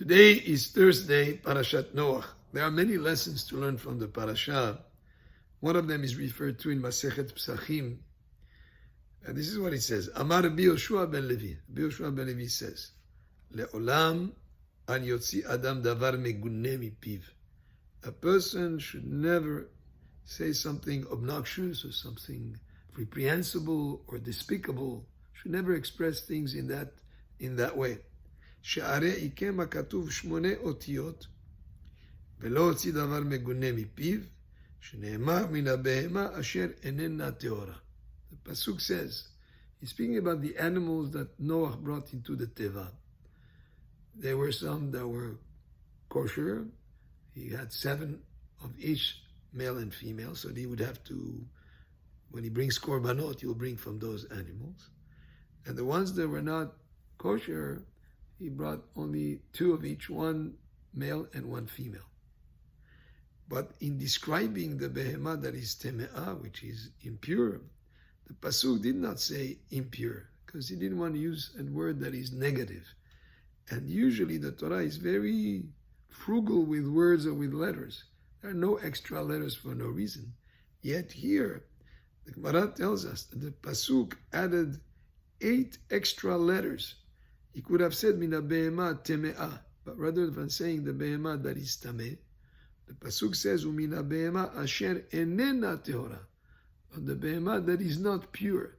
Today is Thursday, Parashat Noach. There are many lessons to learn from the parasha. One of them is referred to in Masechet Psachim. And this is what it says. Amar Rabbi Yoshua ben Levi. Rabbi Yoshua ben Levi says, Le'olam an yotzi adam davar meguneh mipiv. A person should never say something obnoxious or something reprehensible or despicable. Should never express things in that way. שהרי עיקם הכתוב 8 אותיות, ולא הוציא דבר מגונה מפיו, שנאמר מן הבהמה אשר איננה טהורה. The pasuk says, he's speaking about the animals that Noah brought into the teva. There were some that were kosher. He had 7 of each, male and female, so he would have to, when he brings korbanot, he will bring from those animals. And the ones that were not kosher, he brought only 2 of each, 1 male and 1 female. But in describing the behemah that is teme'ah, which is impure, the pasuk did not say impure, because he didn't want to use a word that is negative. And usually the Torah is very frugal with words or with letters. There are no extra letters for no reason. Yet here, the Gemara tells us that the pasuk added 8 extra letters. He could have said mina behemah teme'ah, but rather than saying the behemah that is tameh, the pasuk says umina behemah asher enena tehora, on the behemah that is not pure.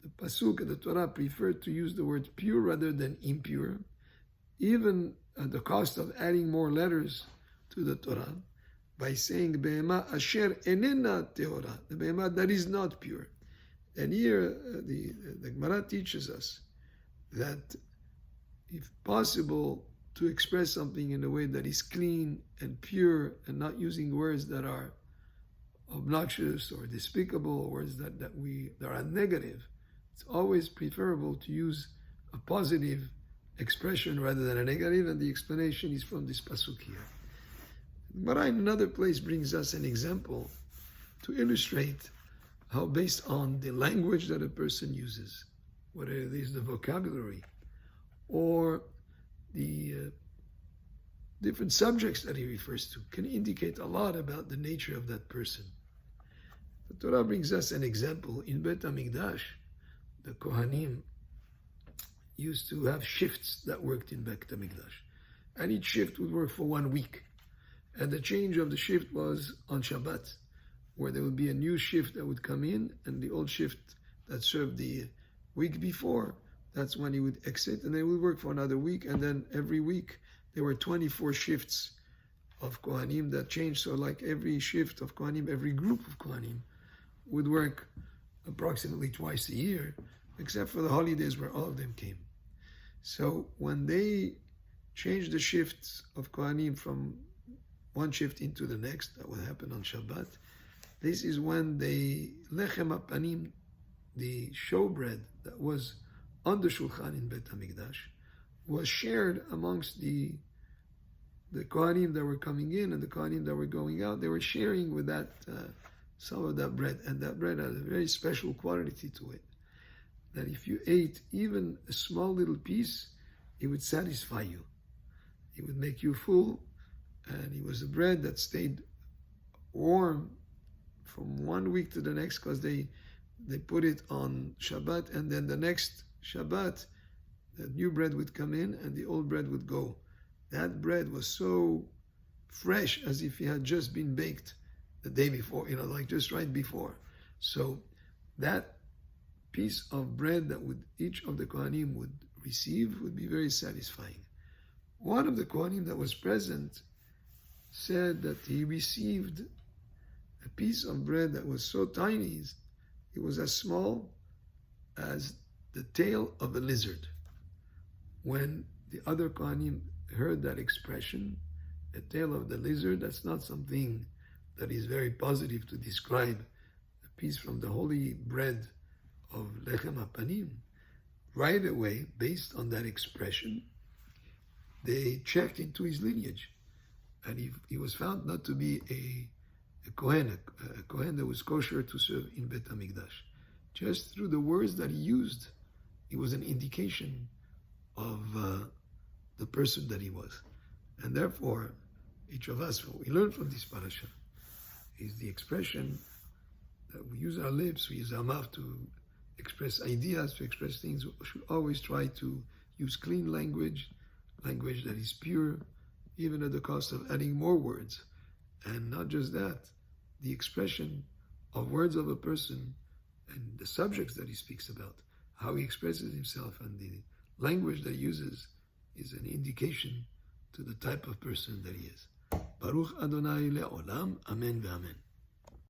The pasuk and the Torah prefer to use the word pure rather than impure, even at the cost of adding more letters to the Torah, by saying behemah asher enena tehora, the behemah that is not pure. And here the Gemara teaches us that if possible, to express something in a way that is clean and pure and not using words that are obnoxious or despicable, or words that are negative, it's always preferable to use a positive expression rather than a negative, and the explanation is from this pasuk here. But in another place brings us an example to illustrate how, based on the language that a person uses, whether it is the vocabulary or the different subjects that he refers to, can indicate a lot about the nature of that person. The Torah brings us an example. In Bet HaMikdash, the Kohanim used to have shifts that worked in Bet HaMikdash. And each shift would work for 1 week. And the change of the shift was on Shabbat, where there would be a new shift that would come in, and the old shift that served the week before, that's when he would exit, and they would work for another week, and then every week there were 24 shifts of Kohanim that changed. So like every shift of Kohanim, every group of Kohanim would work approximately twice a year, except for the holidays where all of them came. So when they changed the shifts of Kohanim from one shift into the next, that would happen on Shabbat, this is when the lechem hapanim, the showbread that was on the shulchan in Bet HaMikdash, was shared amongst the Kohanim that were coming in and the Kohanim that were going out. They were sharing with that some of that bread, and that bread had a very special quality to it, that if you ate even a small little piece, it would satisfy you. It would make you full, and it was a bread that stayed warm from 1 week to the next, because they put it on Shabbat, and then the next Shabbat, the new bread would come in and the old bread would go. That bread was so fresh, as if it had just been baked the day before, like just right before. So that piece of bread that each of the Kohanim would receive would be very satisfying. One of the Kohanim that was present said that he received a piece of bread that was so tiny, it was as small as the tail of a lizard. When the other Kohanim heard that expression, the tail of the lizard, that's not something that is very positive to describe a piece from the holy bread of lechem hapanim. Right away, based on that expression, they checked into his lineage, and he was found not to be a Kohen that was kosher to serve in Bet HaMikdash. Just through the words that he used, it was an indication of the person that he was. And therefore, each of us, what we learn from this parasha is the expression that we use our lips, we use our mouth to express ideas, to express things. We should always try to use clean language, language that is pure, even at the cost of adding more words. And not just that, the expression of words of a person and the subjects that he speaks about, how he expresses himself and the language that he uses is an indication to the type of person that he is. Baruch Adonai le'olam, amen ve'amen.